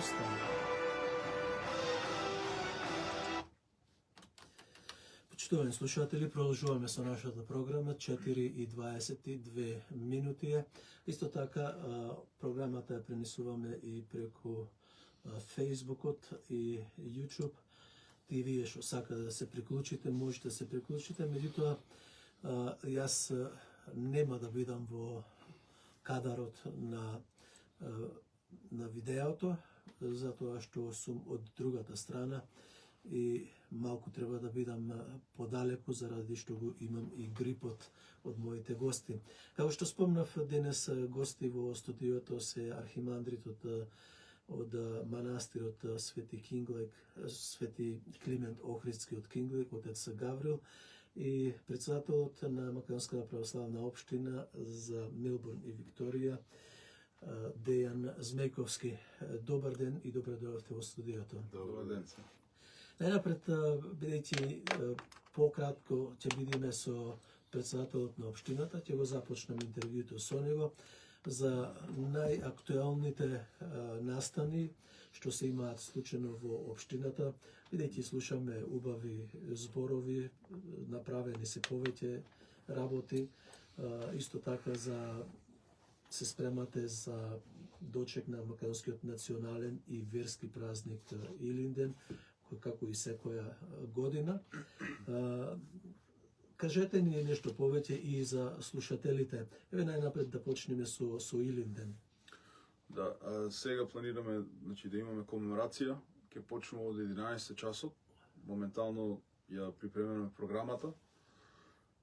стане. Почитувани слушатели, продолжуваме со нашата програма, 4:22 минути е. Исто така, програмата ја пренесуваме и преку Фейсбукот и YouTube. И вие што сакате да се приклучите, можете да се приклучите, меѓутоа јас нема да бидам во кадарот на видеото, затоа што сум од другата страна и малку треба да бидам подалеку заради што го имам и грипот од моите гости. Како што спомнав, денес гости во студиото се архимандрит од манастирот Свети Климент Охридски од Кинглик, отец Гаврил, и председателот на Македонската православна општина за Мелбурн и Викторија, Дејан Змејковски. Добар ден и добре дојдовте во студиото. Добар ден. Најнапред, бидејќи пократко ќе бидеме со председателот на општината, ќе го започнем интервјуто со него за најактуелните настани што се имаат случајно во општината, бидејќи слушаме убави зборови, направени се повеќе работи, исто така се спремате за дочек на македонскиот национален и верски празник Илинден, како и секоја година. Кажете ни нешто повеќе и за слушателите. Еве најнапред да почнеме со Илинден. Да, сега планираме, да имаме комеморација, ќе почнеме од 11 часот. Моментално ја припремаме програмата.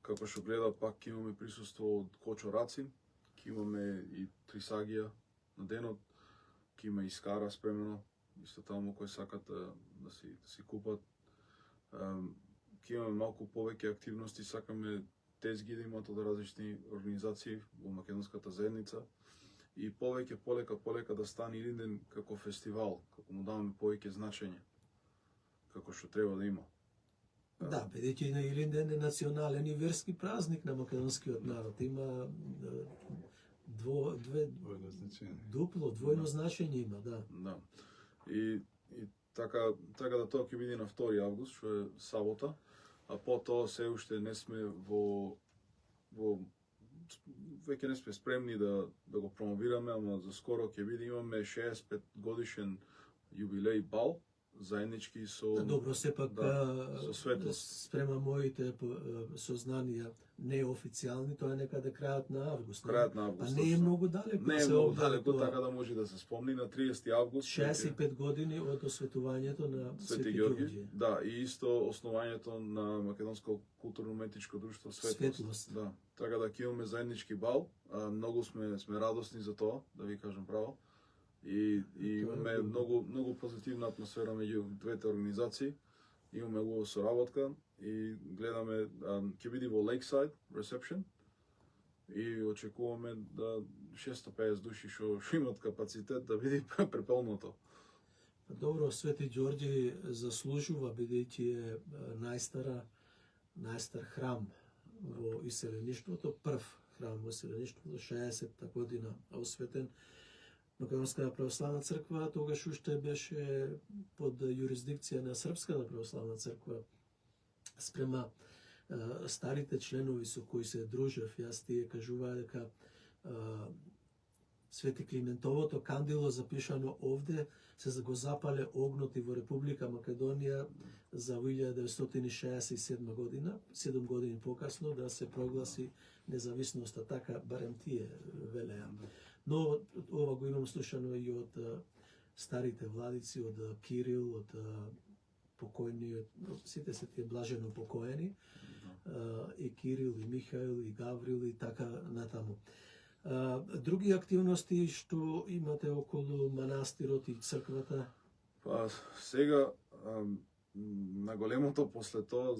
Како што гледа, пак ќе имаме присуство од Кочо Рацин, ќе имаме и трисагија на денот, ќе има и скара спремено, исто таму кои сакат да си купат. Ќе имаме малку повеќе активности, сакаме тезги да имат од различни организации во македонската заедница и повеќе полека да стане Илинден како фестивал, како му даваме повеќе значење, како што треба да има. Да, бидејќи на Илинден е национален и верски празник на македонскиот народ. Има двојно значење има, да. Да. И така да тоа ќе биде на 2 август, што е сабота, а потоа се уште не сме веќе не сме спремни да го промовираме, ама за скоро ќе биде, имаме 65 годишен јубилеј бал, заеднички со Добро, сепак со Светост. спрема моите сознанија неофицијални, тоа е некаде крајот на август. Крајот на август. А не е многу далеко. Не е многу далеко, така да може да се спомни на 30 август. 65 години од осветувањето на Свети Ѓорги. Да, и исто основањето на Македонско културно-уметничко друштво Светлост. Да, така да ќе имаме заеднички бал. Многу сме радосни за тоа, да ви кажам право. И имаме многу позитивна атмосфера меѓу двете организации. Имаме убава соработка и гледаме, ќе биде во Lakeside Reception и очекуваме да 650 души што имат капацитет да биде препълното. Добро, Свети Ѓорѓи заслужува, бидејќи е најстар храм во иселеништвото, прв храм во иселеништвото, 60-та година осветен. Македонската православна црква тогаш уште беше под јурисдикција на Српската православна црква. Спрема старите членови со кои се дружев, јас тие кажуваа дека Свети Климентовото кандило запишано овде се го запале огноти во Република Македонија за 1967 година, 7 години покасно да се прогласи независноста, така барем тие велеа. Но ова го имам слушано и од старите владици, од Кирил, од покојниот, сите се тие блажено покоени, и Кирил, и Михаил, и Гаврил, и така натаму. Други активности што имате околу манастирот и црквата? Па сега на големото после тоа,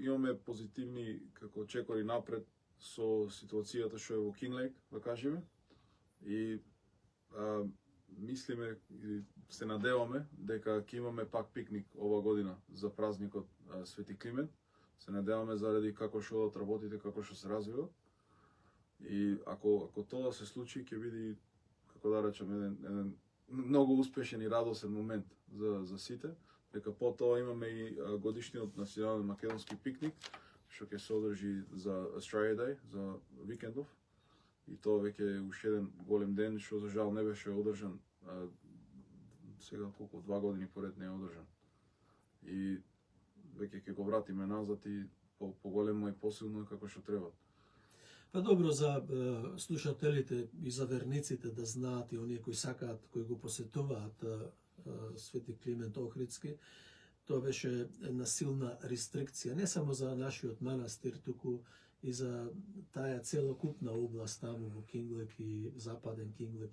имаме позитивни како чекори напред со ситуацијата што е во Кинлейк, да кажеме. И мислиме и се надеваме дека ќе имаме пак пикник ова година за празникот Свети Климент. Се надеваме заради како што одат работите, како што се развиват. И ако тоа се случи, ќе биде, како да речем, еден многу успешен и радосен момент за сите. Дека потоа имаме и годишниот национален македонски пикник, што ќе се одржи за Australia Day, за викендов. И тоа веќе е уште еден голем ден, што за жал не беше одржан. Сега колку 2 години поред не е одржан. И веќе ќе го вратиме назад и поголемо и посилно како што треба. Па добро за слушателите и за верниците да знаат и оние кои сакаат, кои го посетуваат Свети Климент Охридски, тоа беше една силна рестрикција, не само за нашиот манастир, туку и за таа целокупна област таму во Кинглек и западен Кинглек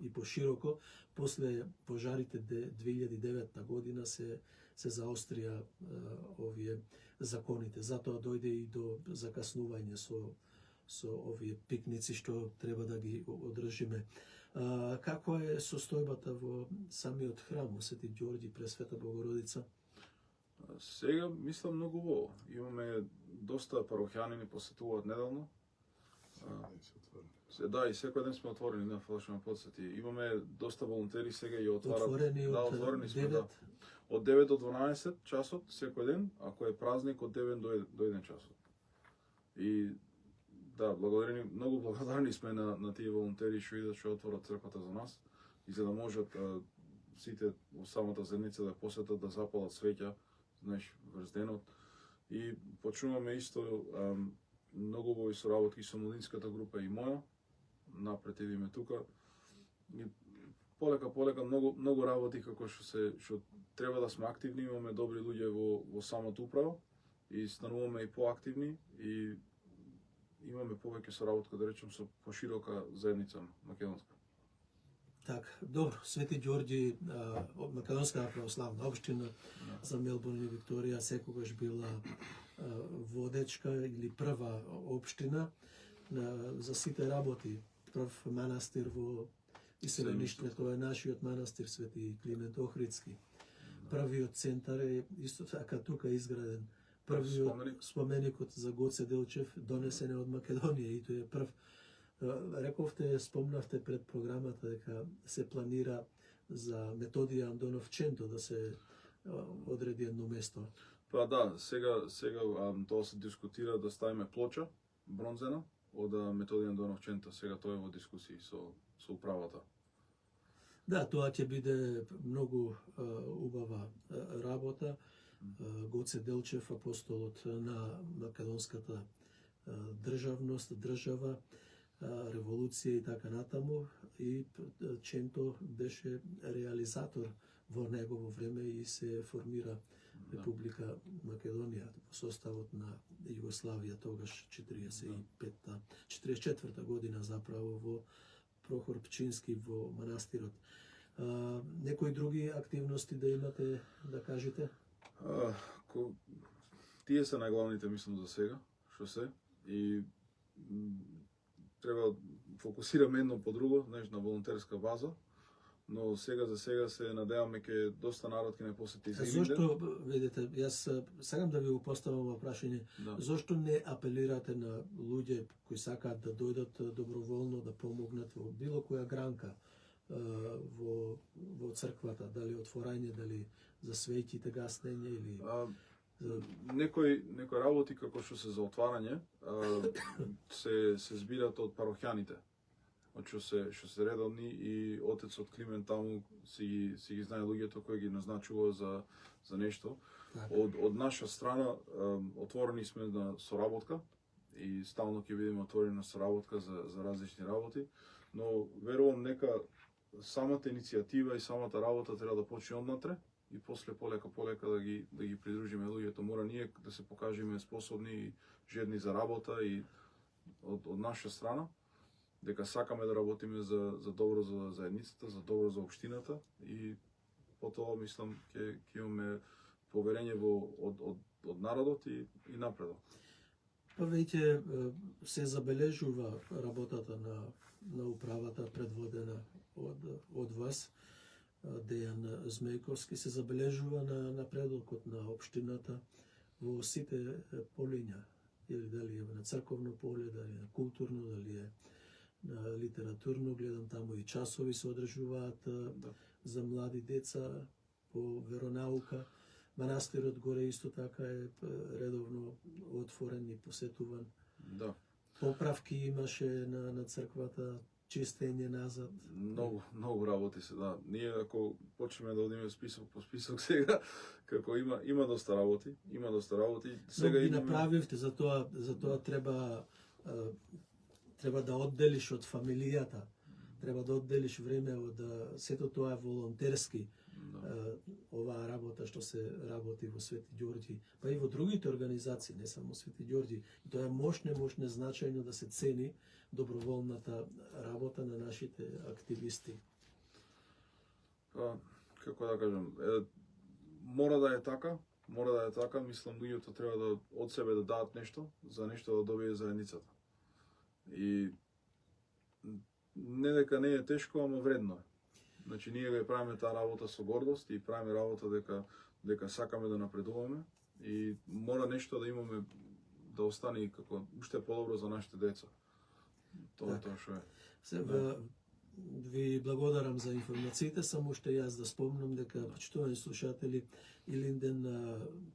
и пошироко. После пожарите 2009 година се заострија овие законите. Затоа дојде и до закаснување со овие пикници што треба да ги одржиме. Како е состојбата во самиот храм во Свети Ѓорѓи Пресвета Богородица? Сега мислам многу убаво. Имаме доста парохјани ни посетуваат неделно. Да, и секој ден сме отворени, на фалшно ме подсети. Имаме доста волонтери сега и отварат. Отворени сме, да. Од 9 до 12 часот секој ден, ако е празник од 9 до 1 часот. И да, многу благодарни сме на тие волонтери што идат, што отворат црквата за нас и за да можат сите во самата заедница да посетат, да запалат свеќа, знаеш, врз денот. И почнуваме исто многу убави соработки со младинската група и моја. Напред идеме тука. И полека многу работи како што треба да сме активни, имаме добри луѓе во самото управо и стануваме и поактивни и имаме повеќе соработка, да речем, со поширока заедница македонска. Така, добро, Свети Ѓорѓи, Македонска православна општина за Мелбурн и Викторија секогаш била водечка или прва општина за сите работи. Прв манастир во иселеништвото е нашиот манастир Свети Климент Охридски. Првиот центар е исто така тука изграден. Првиот споменикот за Гоце Делчев донесен е од Македонија и тој е прв. Рековте, спомнавте пред програмата дека се планира за Методија Андонов Ченто да се одреди едно место. Па да, сега тоа се дискутира да ставиме плоча бронзена од Методија Андонов Ченто. Сега тоа е во дискусии со управата. Да, тоа ќе биде многу убава работа. Гоце Делчев, апостолот на македонската држава, револуција и така натаму, и Ченто беше реализатор во негово време и се формира Република Македонија во составот на Југославија тогаш 44 година заправо во Прохор Пчински во манастирот. Некои други активности да имате да кажете? Тие се најглавните, мислам, за сега, што се, и треба фокусираме едно по друго, знаеш, на волонтерска база, но за сега се надеваме ке доста народ ќе не посети за Имиден. Зошто, видите, јас сакам да ви го поставам прашање, зошто не апелирате на луѓе кои сакаат да дојдат доброволно да помогнат во било која гранка во црквата, дали отворање, дали за свеќите гаснење или некои работи како што се за отварање се збират од парохјаните, што се редовни, и отецот Климент таму си ги знае луѓето кои ги назначува за нешто. Од наша страна отворени сме на соработка и стално ќе бидеме отворени на соработка за различни работи, но верувам нека самата иницијатива и самата работа треба да почне однатре и после полека да ги придружиме луѓето. Мора ние да се покажеме способни и жедни за работа и од наша страна, дека сакаме да работиме за добро за заедницата, за добро за општината, и потоа мислам ќе имаме поверење од народот и напредок. Па веќе се забележува работата на управата предводена од вас, Дејан Змејковски, се забележува на напредокот на општината во сите полиња, или дали е на црковно поле, дали е на културно, дали е литературно, гледам таму и часови се одржуваат Да. за млади деца по веронаука. Манастирот горе исто така е редовно отворен и посетуван. Да. Поправки имаше на црквата, чистење назад. Многу работи се, да. Ние ако почнеме да одиме список по список сега, како има доста работи, Сега ги направивте, затоа треба да одделиш од фамилијата, треба да одделиш време од сето тоа е волонтерски. Оваа работа што се работи во Свети Ѓорѓи, па и во другите организации, не само Свети Ѓорѓи. И тоа е мощно значајно да се цени доброволната работа на нашите активисти. Како да кажам, мора да е така, мислам луѓето треба да од себе да дадат нешто, за нешто да добие заедницата. И не дека не е тешко, ама вредно е. Значи ние го правиме таа работа со гордост и правиме работа дека сакаме да напредуваме и мора нешто да имаме да остане и како уште подобро за нашите деца. Тоа е тоа што е. Ви благодарам за информациите, само уште јас да спомнам дека почитувани слушатели Илинден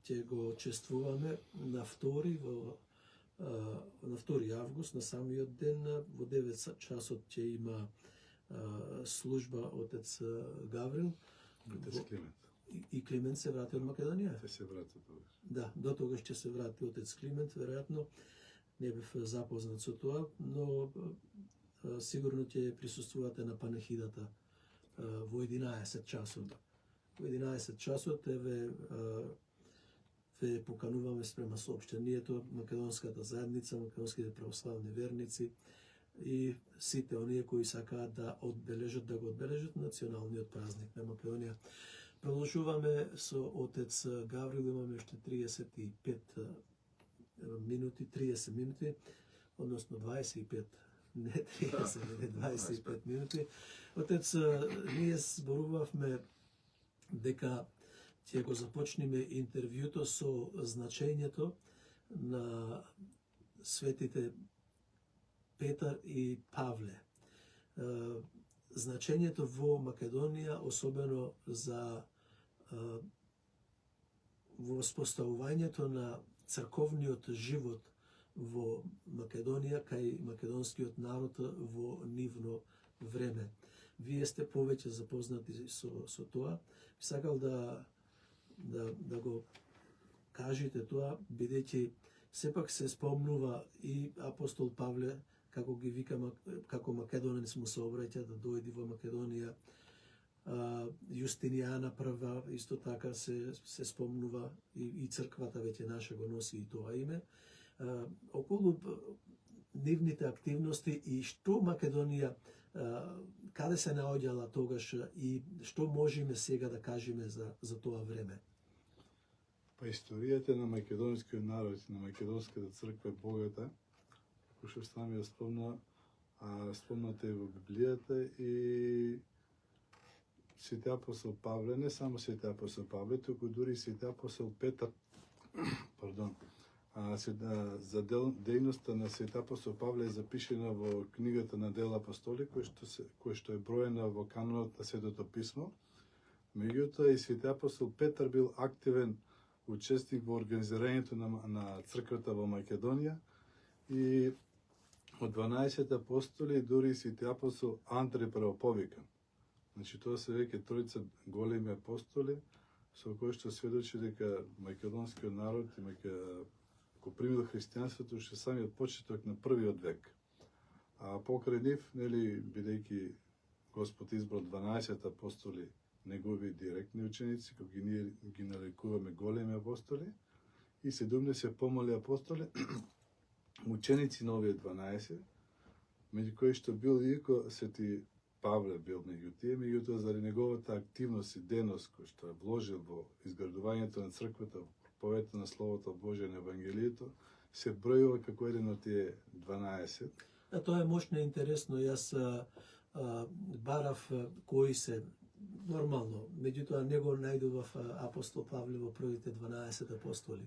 ќе го чествуваме на 2 август, на самиот ден, во 9 часот ќе има служба отец Гаврил. Отец Климент. И Климент се врати од Македонија? Те се врати тогаш. Да, до тогаш ќе се врати отец Климент, веројатно. Не бев запознат со тоа, но сигурно ќе присуствувате на панехидата во 11 часот. Во 11 часот ве покануваме спрема соопштението, македонската заедница, македонските православни верници и сите оние кои сакаат да го одбележат националниот празник на Македонија. Продолжуваме со отец Гаврил, имаме уште 30 минути, односно 25, не 30, не 25 минути. Отец, ние зборувавме дека ќе го започнеме интервјуто со значењето на светите Петар и Павле. Значењето во Македонија, особено за воспоставувањето на црковниот живот во Македонија, кај македонскиот народ во нивно време. Вие сте повеќе запознати со тоа. Сакал да го кажете тоа, бидејќи сепак се спомнува и апостол Павле, како ги викаме, како македонец му се обраќа да дојде во Македонија. Јустинијана прва исто така се спомнува и црквата веќе наша го носи и тоа име. Околу нивните активности и што Македонија, каде се наоѓала тогаш и што можеме сега да кажеме за тоа време? Па историјата на македонскиот народ и на македонската црква е богата, кој што сами ја спомната и во Библијата, и Свети апостол Павле, не само Свети апостол Павле, туку дури Свети апостол Петар, за дејноста на Свети апостол Павле е запишена во книгата на Дела апостоли, кој што е броена во канонот на Светото писмо. Меѓутоа и Свети апостол Петар бил активен учесник во организирањето на црквата во Македонија и од 12 апостоли дури Свети апостол Андре првоповикан. Значи тоа се веќе тројца големи апостоли со кои што сведочи дека македонскиот народ го примил христијанството уште самиот почеток на првиот век. А покрај нив, нели, бидејќи Господ избрал 12 апостоли, негови директни ученици, кои ние ги нарекуваме големи апостоли, и 70 помали апостоли, ученици на овие 12, меѓу кои што бил иако Свети Павле бил меѓу тие, меѓутоа заради неговата активност и деност кој што е вложил во изградувањето на црквата, проповедта на Словото Божие на Евангелието, се бројува како еден од тие 12. Тоа е мощно и интересно. Јас барав кои се нормално, меѓутоа не го најдував апостол Павле во првите 12 апостоли.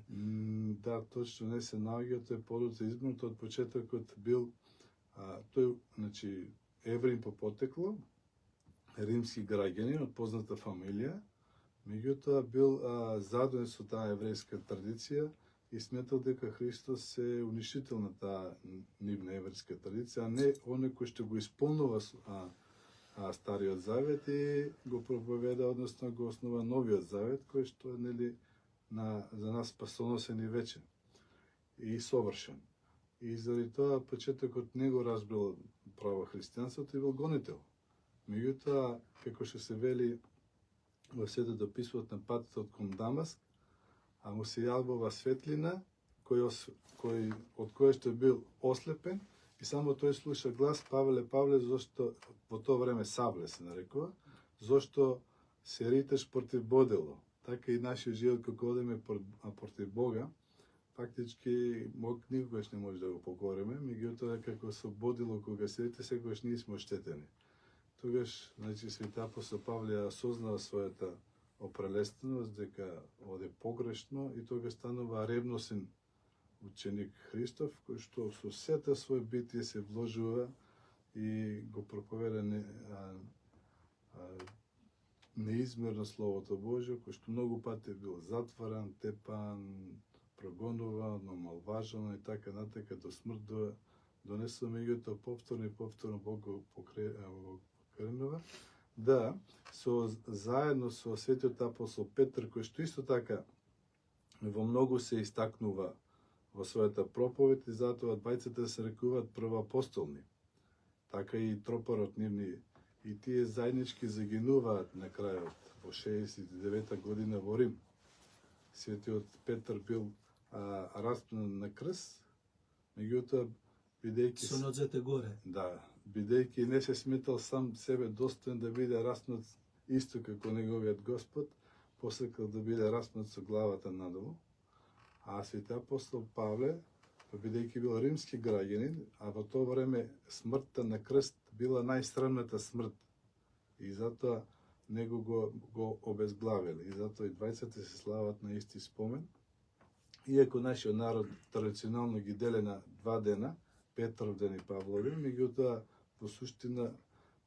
Да, точно не се наоѓа, тој подоцна избран, од почетокот бил Тој, значи, евреин по потекло, римски граѓанин од позната фамилија, меѓутоа бил задоен со таа еврејска традиција и сметал дека Христос се унишител на таа нивна еврејска традиција, а не оној кој што го исполнува Стариот завет и го проповеда, односно го основа Новиот завет, кој што е нели за нас спасоносен и вечен и совршен. И заради тоа почетокот не го разбрал право христијанството и бил гонител. Меѓутоа, како што се вели во Светото писмо на патот кон Дамаск, а му се јавува светлина, од која што бил ослепен, и само тој слуша глас: Павле, Павле, зошто во тоа време Савле се нарекува, зошто се риташ против бодело. Така и нашиот живот кога одиме против Бога, фактички никогаш не може да го покориме, меѓутоа како со бодило кога се рите, секогаш ние сме оштетени. Тогаш, значи, свети апостол Павле осознава својата опрелестеност, дека оде погрешно и тогаш станува ревносен ученик Христов, кој што со сета свој битие се вложува и го проповеда неизмерно Словото Божјо, кој што многу пати бил затваран, тепан, прогонуван, омалважан и така натака до смрт донесува, меѓутоа повторно Бог го покренува. Да, заедно со светиот апостол Петар, кој што исто така во многу се истакнува во својата проповед и затоа двајцата се рекуваат првоапостолни. Така и тропарот нивни, и тие заеднички загинуваат на крајот во 69 година во Рим. Светиот Петар бил распнат на крст, меѓутоа бидејќи Со ноцете горе. Да, бидејќи не се сметал сам себе достоен да биде распнат исто како неговиот Господ, посекал да биде распнат со главата надолу. А свети апостол Павле, бидејќи бил римски граѓанин, а во тоа време смртта на крст била најсрамната смрт. И затоа него го обезглавиле. И затоа и двајцата се слават на исти спомен. Иако нашиот народ традиционално ги деле на два дена, Петров ден и Павлов ден, меѓутоа во суштина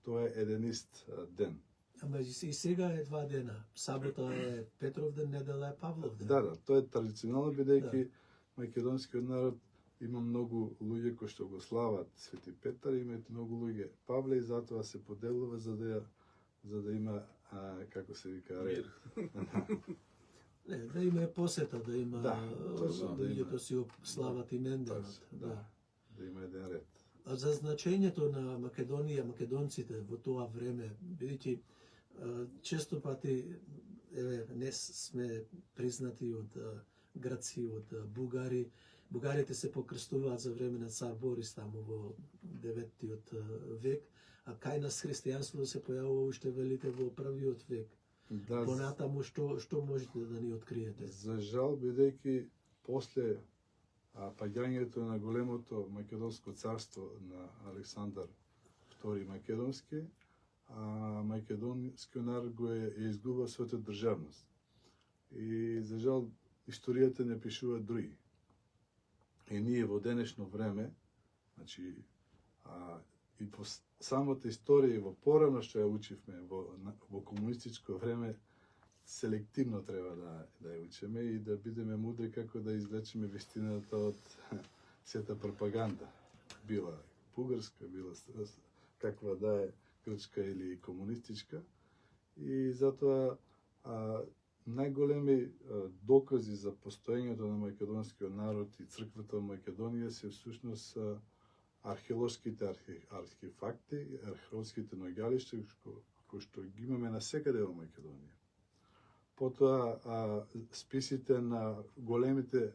тоа е еден ист ден. Ама и сега е два дена. Сабота е Петров ден, недела е Павлов ден. Да, тоа е традиционално, бидејќи македонскиот народ има многу луѓе кои што го слават Свети Петар, има многу луѓе Павле и затоа се поделува за да има како се вика ред. Не, да има посета, да има луѓето да си слават именденот. Да има еден ред. А за значењето на Македонија, македонците во тоа време, бидејќи често пати не сме признати од грци, од бугари. Бугарите се покрстуваат за време на цар Борис таму во 9-тиот век, а кај нас христијанството се појавува уште велите во првиот век. Да, Понатаму што можете да ни откриете? За жал, бидејќи после паѓањето на големото македонско царство на Александар II Македонски, македонскиот народ го е изгубил својата државност. И за жал историјата не пишува други. И ние во денешно време, значи и по самата историја и во порано што ја учивме во комунистичко време, селективно треба да ја учиме и да бидеме мудри како да извлечеме вистината од сета пропаганда. Била бугарска, била каква да е, грчка или комунистичка. И затоа најголеми докази за постоењето на македонскиот народ и црквата во Македонија се всушност археолошките артефакти, археолошките наоѓалишта кои што ги имаме насекаде во Македонија. Потоа списите на големите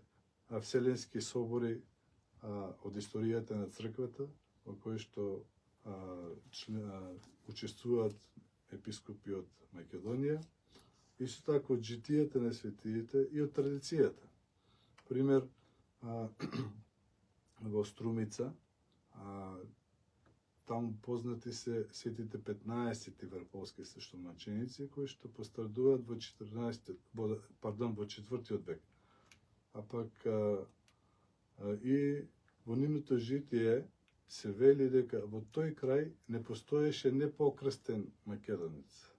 вселенски собори од историјата на црквата, во кои што учествуваат епископи од Македонија, исто така од житијата на светиите и од традицијата. Пример, во Струмица, таму познати се светите 15 врполски свештомаченици кои што пострадуваат во 4-тиот век. А пак и во нивното житие се вели дека во тој крај не постоеше непокрстен македонец.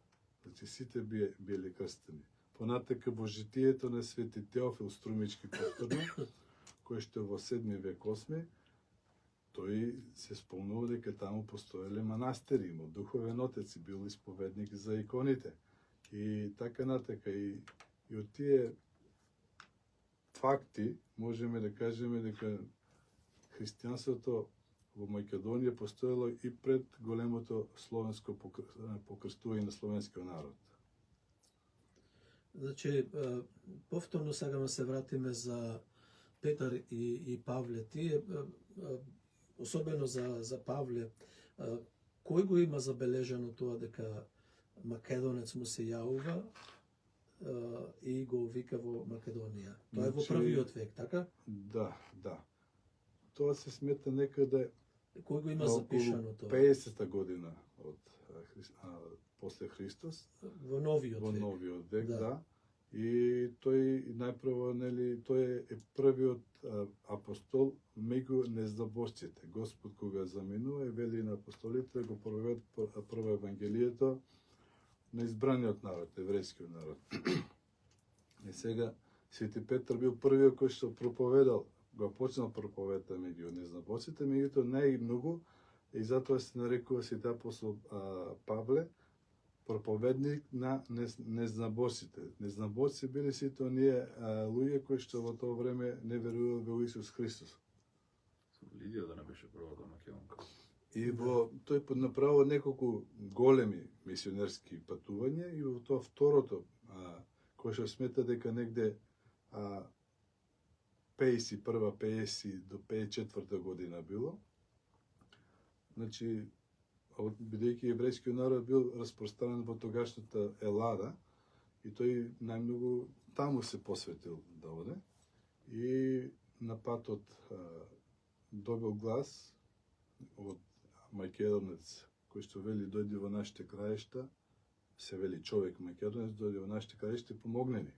Значи сите биле крстени. Понатака во житието на Свети Теофил Струмички повторно, кој што во 7 век 8, тој се спомнува дека таму постоеле манастири, имал духовен отец и бил исповедник за иконите. И така натака. И од тие факти можеме да кажеме дека христијанството во Македонија постоело и пред големото словенско покрстување на словенскиот народ. Значи, повторно сега се вратиме за Петар и Павле. Тие, особено за Павле, кој го има забележано тоа дека македонец му се јавува и го вика во Македонија? Тоа е во првиот век, така? Да. Тоа се смета некаде Кој го има запишано тоа? 50-та година од после Христос. Во новиот век. Да. И тој најпрво, нели, тој е првиот апостол меѓу незнабожците. Господ кога заминува и вели на апостолите го проведат прво евангелието на избраниот народ, еврејскиот народ. И сега Свети Петар бил првиот кој што проповедал, го почнал проповедта меѓу незнабожците, меѓуто најмногу, и затоа се нарекува Свети апостол Павле, проповедник на незнабожците. Незнабожци били сите оние луѓе кои што во тоа време не верувале во Исус Христос. Лидија да не беше првата македонка. И тој направил неколку големи мисионерски патувања и во тоа второто, кој што смета дека негде 51 до 54 година било. Значи, бидејќи еврејскиот народ бил распространен во тогашната Елада, и тој најмногу таму се посветил да оде. И на патот добил глас од македонец кој што вели дојди во нашите краишта, се вели човек македонец, дојди во нашите краишта и помогне ни.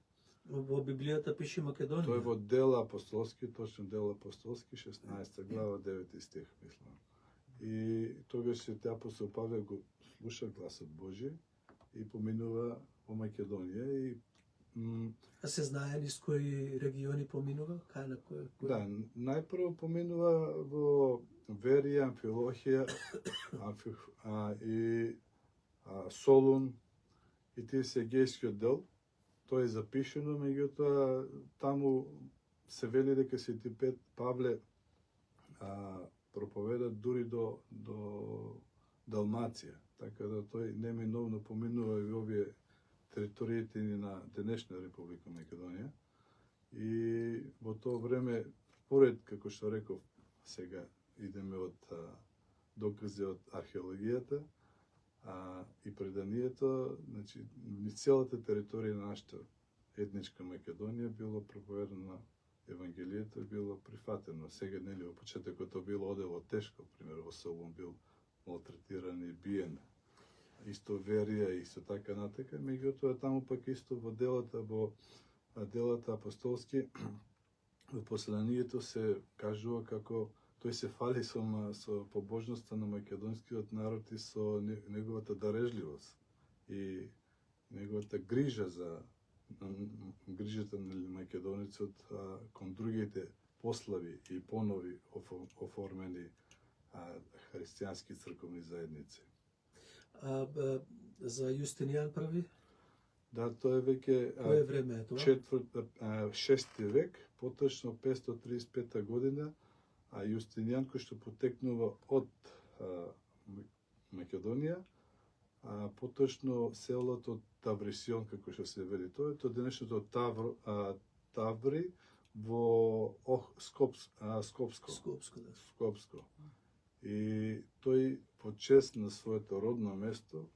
Во Библијата пише Македонија. Тој е во Дела апостолски, точно Дела апостолски, 16 глава, 9 стих, мислам. И тогаш Свети апостол Павле го слуша гласот Божи и поминува во Македонија и А се знае низ кои региони поминува? Кај на кој? Да, најпрво поминува во Верија, Амфилохија и Солун и тие се Егејскиот дел. Тоа е запишено, меѓутоа таму се вели дека Свети Павле проповеда дури до Далмација, така да тој неминовно поминува и овие териториите на денешна Република Македонија. И во тоа време, поред, како што реков, сега идеме од докази од археологијата и преданието, значи, целата територија на нашата етничка Македонија било проповедано Евангелието, било прифатено. Сега, нели, во почетокот тоа било одело тешко, пример, во Солун бил малтретиран и биен. Исто Верија, исто така натака, меѓутоа таму пак исто во делата апостолски, во посланието се кажува како тој се фали со побожноста на македонскиот народ и со неговата дарежливост и неговата грижа за грижата на македонецот кон другите послави и понови оформени христијански црковни заедници. За Јустинијан први? Да, тоа е веќе Кое време е тоа? 6 век, поточно 535 година, Јустинијан кој што потекнува од Македонија, поточно селото Таврисион, како што се вели тоа, тоа денешното Таври во Скопско. И тој по чест на своето родно место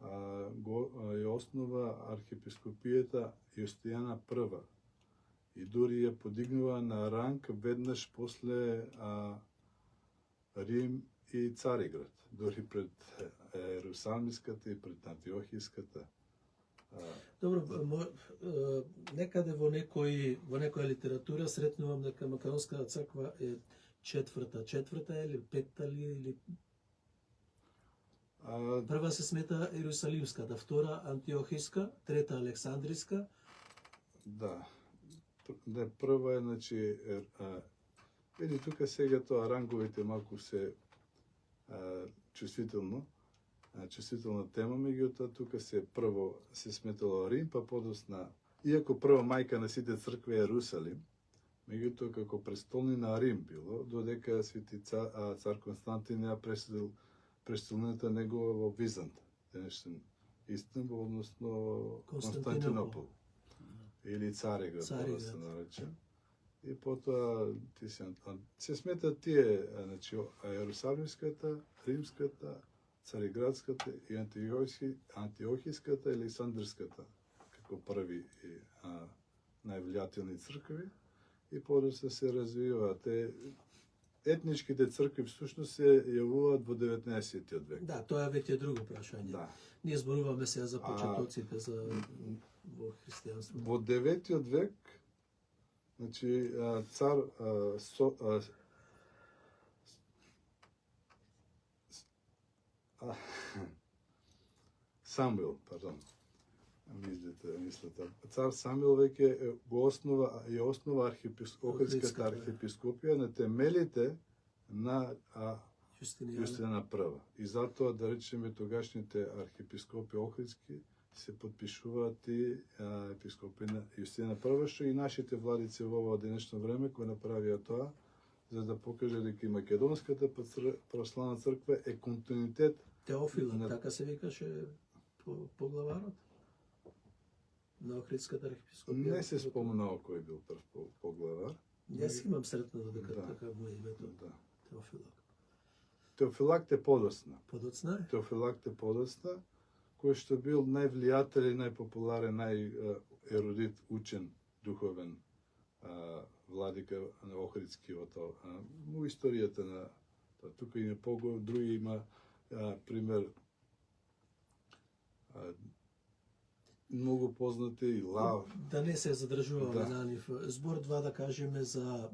ја основа архиепископијата Јустијана I и дури ја подигнува на ранг веднаш после Рим и Цариград, дури пред Ерусалмиската и пред Антиохиската. Добро, некаде во некоја литература сретнувам дека Македонската црква е четврта или петта или А, прва се смета Ерусалимската, втора Антиохиска, трета Александриска. да. Не, прва е, значи, види тука сега тоа ранговите малку се чувствителна тема, меѓутоа тука се прво се сметало Рим, па подосна, иако прва мајка на сите цркви е Ерусалим, меѓутоа како престолнина Рим било, додека свети цар Константин ја престолнината негова во Визант, денешен Истанбул, односно Константинопол. Или Цареград, да се нарече. И потоа се сметат тие, значи Ерусалимската, Римската, Цареградската и Антиохиската и Александрската како први највлијателни цркви, и подоцна се развиваат. Етничките цркви всушност се јавуваат во 19. век. Да, тоа е веќе друго прашање. Да. Ние зборуваме сега за почетоците во христијанството. Во 9. век, значи цар Самуил, пардон. Мислите. Цар Самуил веќе го основа Охридската архиепископија на темелите на Јустинијана прва. И затоа, да речеме, тогашните архиепископи Охридски се подпишуваат и епископи на Јустинијана прва, што и нашите владици во ова денешно време кои направија тоа, за да покаже дека и Македонската православна црква е континуитет. Теофила, така се викаше поглаварот на Охридската архиепископија. Не се спомнало кој бил прв поглавар. Јас имам сретнато дека така му е името. Да. Теофилак. Теофилакт е подоцна. Подоцна е? Теофилакт е подоцна, кој што бил највлијателен, најпопуларен, најерудит, учен, духовен владика на Охридски во историјата на тука и на други има пример многу познати и Лав. Да не се задржуваме на нив. Збор два да кажеме за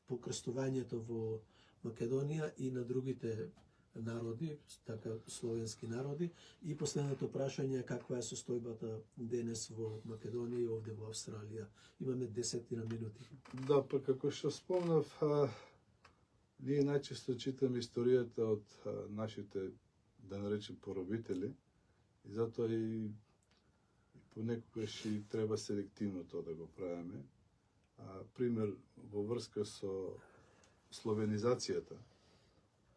покрстувањето во Македонија и на другите народи, така словенски народи, и последното прашање е каква е состојбата денес во Македонија и овде во Австралија. Имаме 10 минути. Да, па како што спомнав, ние најчесто читаме историјата од нашите, да наречем, поробители, и затоа и понекогаш и треба селективно тоа да го правиме. Пример, во врска со словенизацијата,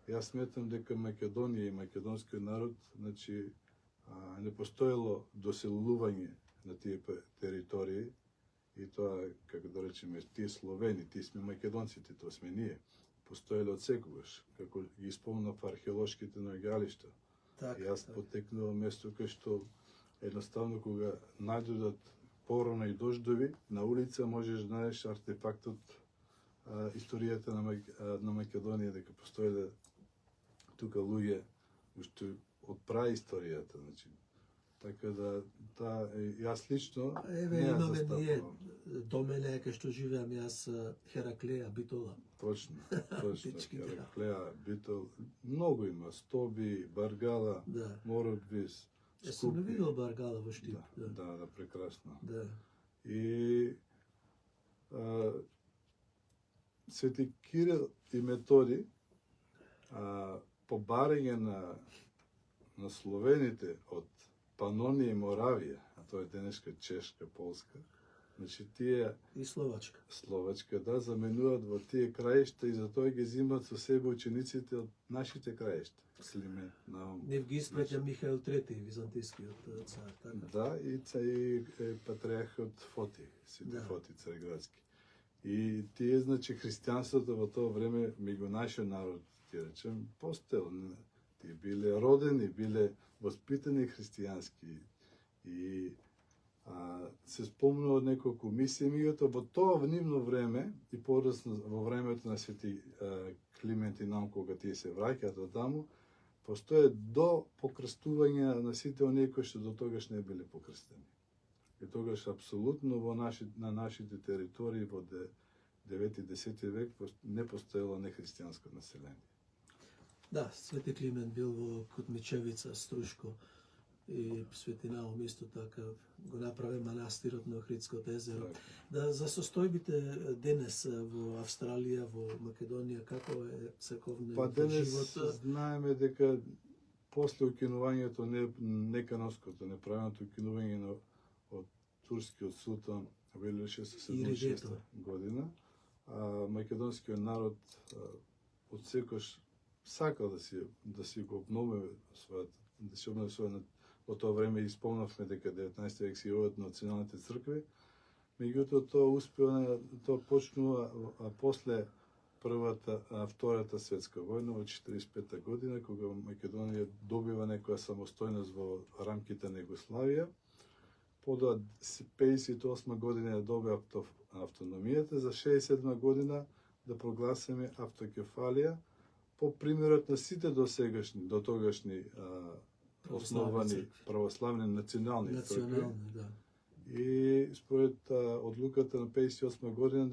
јас сметам дека Македонија и македонскиот народ, значи, не постоело доселување на тие територии, и тоа, како да речеме, тие словени, тие сме македонците, тоа сме ние, постоело од секогаш, како ги спомнав археолошките наоѓалишта. Јас потекнувам место кај што едноставно кога најдодат порано и дождови, на улица можеш да најдеш артефактот историјата на Македонија, дека постоеле тука луѓе уште од праисторијата, значи. Така да јас лично не ја застапувам. До мене кај што живеам јас Хераклеја, Битола. Точно. Хераклеја, Битол, многу има, Стоби, Баргала, Мородвис. Јас сум видел Баргала во Штип. Да, прекрасно. Да. И Свети Кирил и Методи, по барање на словените од Панонија и Моравија, а тоа е денешка Чешка, Полска, значи тие и Словачка, да, заменуваат во тие краишта и затоа ги земат со себе учениците од нашите краишта. Климент, Нев ги испраќа Михаил III, византискиот цар, така? Да, и патриархот Фоти, Свети Фоти Цареградски. И тие, значи, христијанството во тоа време, меѓу нашиот народ, ти речем, постел. Тие биле родени, биле воспитани христијански. И се спомнува неколку мисии, меѓутоа во тоа нивно време и подоцна во времето на Свети Климент и Наум, кога тие се враќаат од таму, постоje до покрстување на сите оние кои што до тогаш не биле покрстени. И тогаш апсолутно на нашите територии во 9-10 век не постоело нехристијанско население. Да, Свети Климент бил во Кутмичевица, Струшко и Свети Наум исто така го направи манастирот на Охридското езеро. Така. Да, за состојбите денес во Австралија, во Македонија, како е црковниот Па денес живот? знаеме дека после укинувањето некановското, неправилното укинување од турскиот султан во 1676 година, македонскиот народ од секојаш сакал да си го обнови својот, во тоа време исполнавме дека 19 век се јават националните цркви, меѓутоа тоа почнува после Втората светска војна во 45 година, кога Македонија добива некоја самостојност во рамките на Југославија. Подоа 58 година ја добива автономијата, за 67 година да прогласиме автокефалија по примерот на сите до тогашни основани православни национални цркви. Да. И според одлуката на 58 година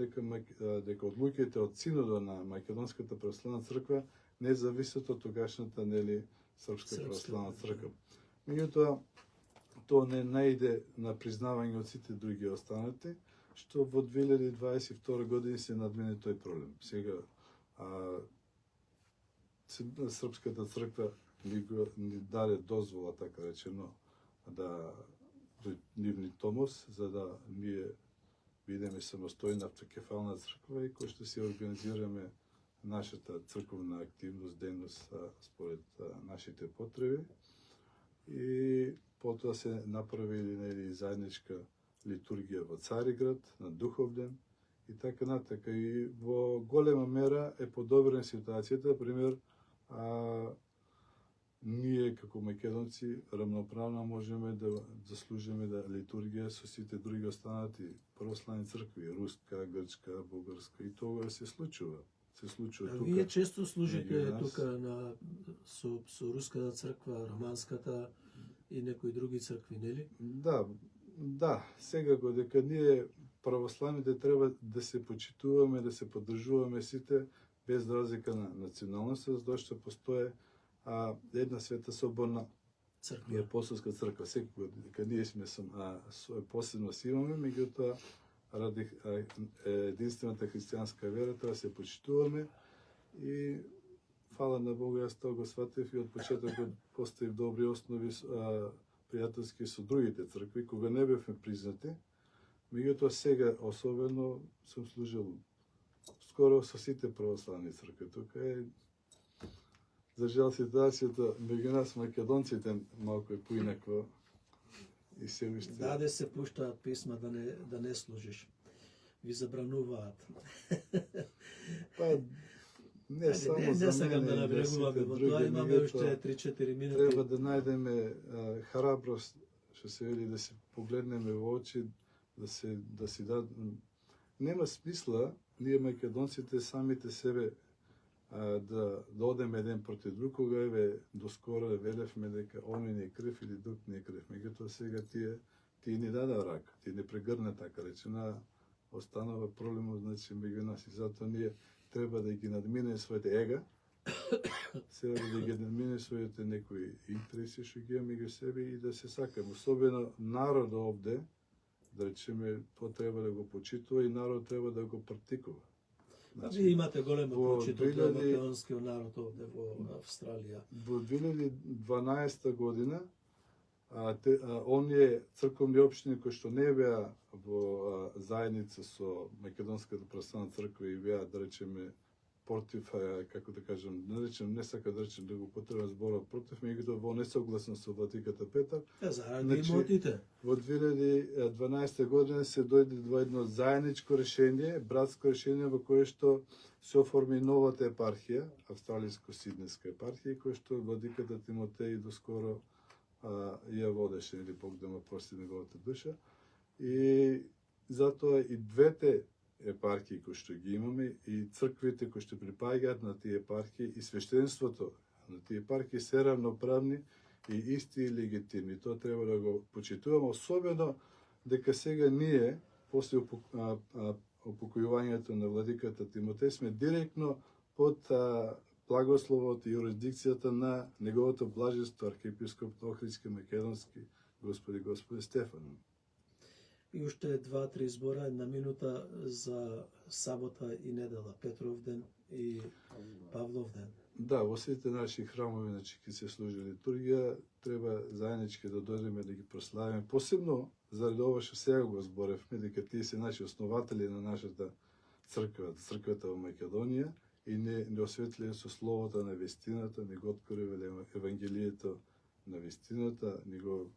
дека одлуките од синодот на Македонската православна црква не зависат од тогашната српска православна црква. Меѓутоа тоа не најде на признавање од сите други останати, што во 2022 година се надмине тој проблем. Сега Српската црква ни даде дозвола, така речено, да нивни томос, за да ние бидеме самостојна автокефална црква и кој што си организираме нашата црковна активност, дејност според нашите потреби. И потоа се направили заедничка литургија во Цариград, на Духовден и така натака. И во голема мера е подобрена ситуацијата, пример, ние како македонци рамноправно можеме да заслужиме да литургија со сите други останати православни цркви, руска, грчка, бугарска, и тоа се случува. Тука. Вие често служите тука со руската црква, романската и некои други цркви, нели? Да, секако дека ние православните треба да се почитуваме, да се поддржуваме сите без разлика на националност, зашто постоje една света соборна и апостолска црква. Секако дека ние сме посебно си имаме, меѓутоа ради единствената христијанска вера треба да се почитуваме и фала на Бога, јас тоа го сватив и од почетокот поставив добри основи пријателски со другите цркви, кога не бевме признати. Меѓутоа сега особено сум служил скоро со сите православни цркви. Тука е, за жал, ситуацијата меѓу нас македонците малку е поинаква и се уште. Даде се пуштаат писма да не служиш. Ви забрануваат. Па не само за не сакам да набрегуваме во тоа, имаме уште 3-4 минути. Треба да најдеме храброст, што се вели, да се погледнеме во очи, да си нема смисла ние македонците самите себе да одеме еден против друг, кога еве доскоро велевме дека оној не е крив или друг не е крив. Меѓутоа сега тие ни дадаа рака, тие не прегрна, така речена, останува проблемот, значи, меѓу нас, и затоа ние треба да ги надмине своите ега, сега да ги надмине своите некои интереси што ги имаме меѓу себе и да се сакаме. Особено народ овде, да речеме, тоа треба да го почитува и народ треба да го практикува. Значи, вие имате голема почит од македонскиот народ овде во Австралија. Во 2012 година оние црковни општини кои што не беа во заедница со Македонската православна црква и беа, да речеме, против, како да кажам, не сака да речем да го потребам зборот против, меѓутоа во несогласно со владиката Петар. Заради имотите. Во 2012 година се дојде до едно заедничко решение, братско решение, во кое што се оформи новата епархија, Австралиско-Сиднеска епархија, која што владиката Тимотеј доскоро ја водеше, или Бог да му прости неговата душа. И затоа и двете епархии кои што ги имаме и црквите кои што припаѓаат на тие епархии и свештенството на тие епархии се равноправни и исти и легитимни. Тоа треба да го почитуваме, особено дека сега ние после опокојувањето на владиката Тимотеј сме директно под благословот и юрисдикцијата на неговото блажество архиепископ Охридски Македонски Господи Стефан. И уште 2-3 збора, една минута за сабота и недела, Петров ден и Павлов ден. Да, во сите наши храмови, значи, ки се служи литургија, треба заеднички да дојдеме да ги прославиме. Посебно, заради ова што сега го зборевме, дека тие се наши основатели на нашата црква, црквата во Македонија, и не осветлија со словото на вистината, не го откривале Евангелието на вистината, не го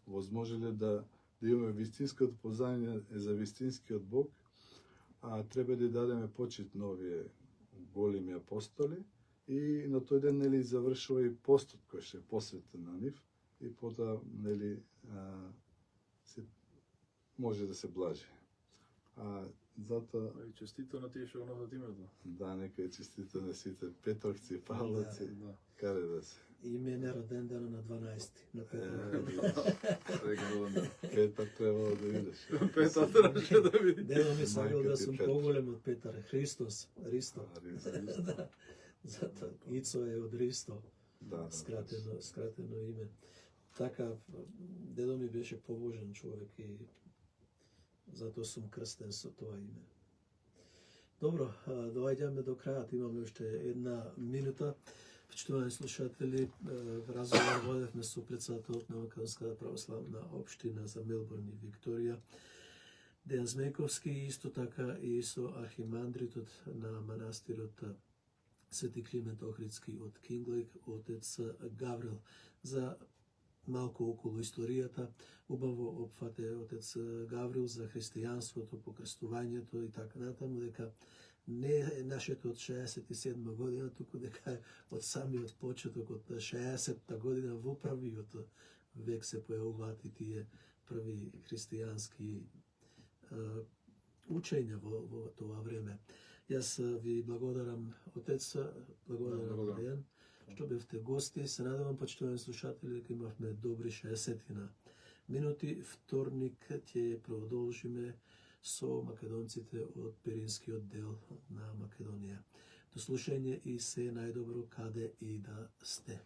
возможеле да имаме вистинското познање за вистинскиот Бог, а треба да дадеме почит на овие големи апостоли, и на тој ден, нели, завршува и постот кој што е посветен на нив, и потоа, нели, може да се блажи. Затоа... И честито на тие што го носат името. Да, нека е честито на сите Петровци, Павловци, Да. каде да се. И име е роден ден на 12 на Петар требало да видиш. Петар требаше да види. Дедо ми сакал Мајка да ти сум Петар. поголем од Петар. Христос, Ристо. Да, Затоа Ицо е од Ристо. да. Скратено име. Така, дедо ми беше побожен човек и затоа сум крстен со тоа име. Добро, доаѓаме до крајот, имаме уште една минута. Почитувани слушатели, разговор водевме со председателот на Македонската православна општина за Мелбурн и Викторија, Дејан Змејковски, и исто така и со архимандритот на манастирот Свети Климент Охридски од Кинглейк, отец Гаврил, за малку околу историјата. Убаво опфате отец Гаврил за христијанството, покрстувањето и така натаму, дека не е нашето од 67 година, туку дека е од самиот почеток, од 60-та година во првиот век се појавуваат и тие први христијански учења во тоа време. Јас ви благодарам, отец, благодарам Дејан, што бевте гости. Се надевам, почитувани слушатели, дека имавме добри 60 минути. Вторник ќе продолжиме со македонците од Пиринскиот дел на Македонија. До слушање и се најдобро каде и да сте.